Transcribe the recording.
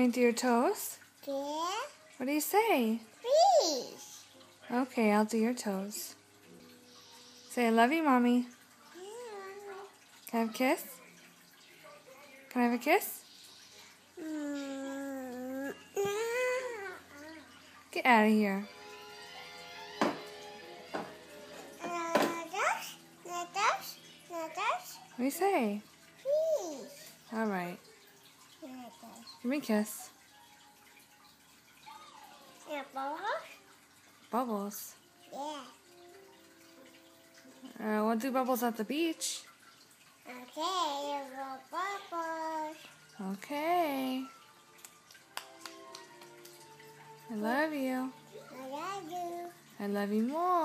want to do your toes? Yeah. What do you say? Please. Okay, I'll do your toes. Say, I love you, Mommy. Yeah. Can I have a kiss? Can I have a kiss? Get out of here. What do you say? Please. All right. Give me a kiss. Yeah, bubbles? Bubbles. Yeah. We'll do bubbles at the beach. Okay, bubbles. Okay. I love you. I love you. I love you more.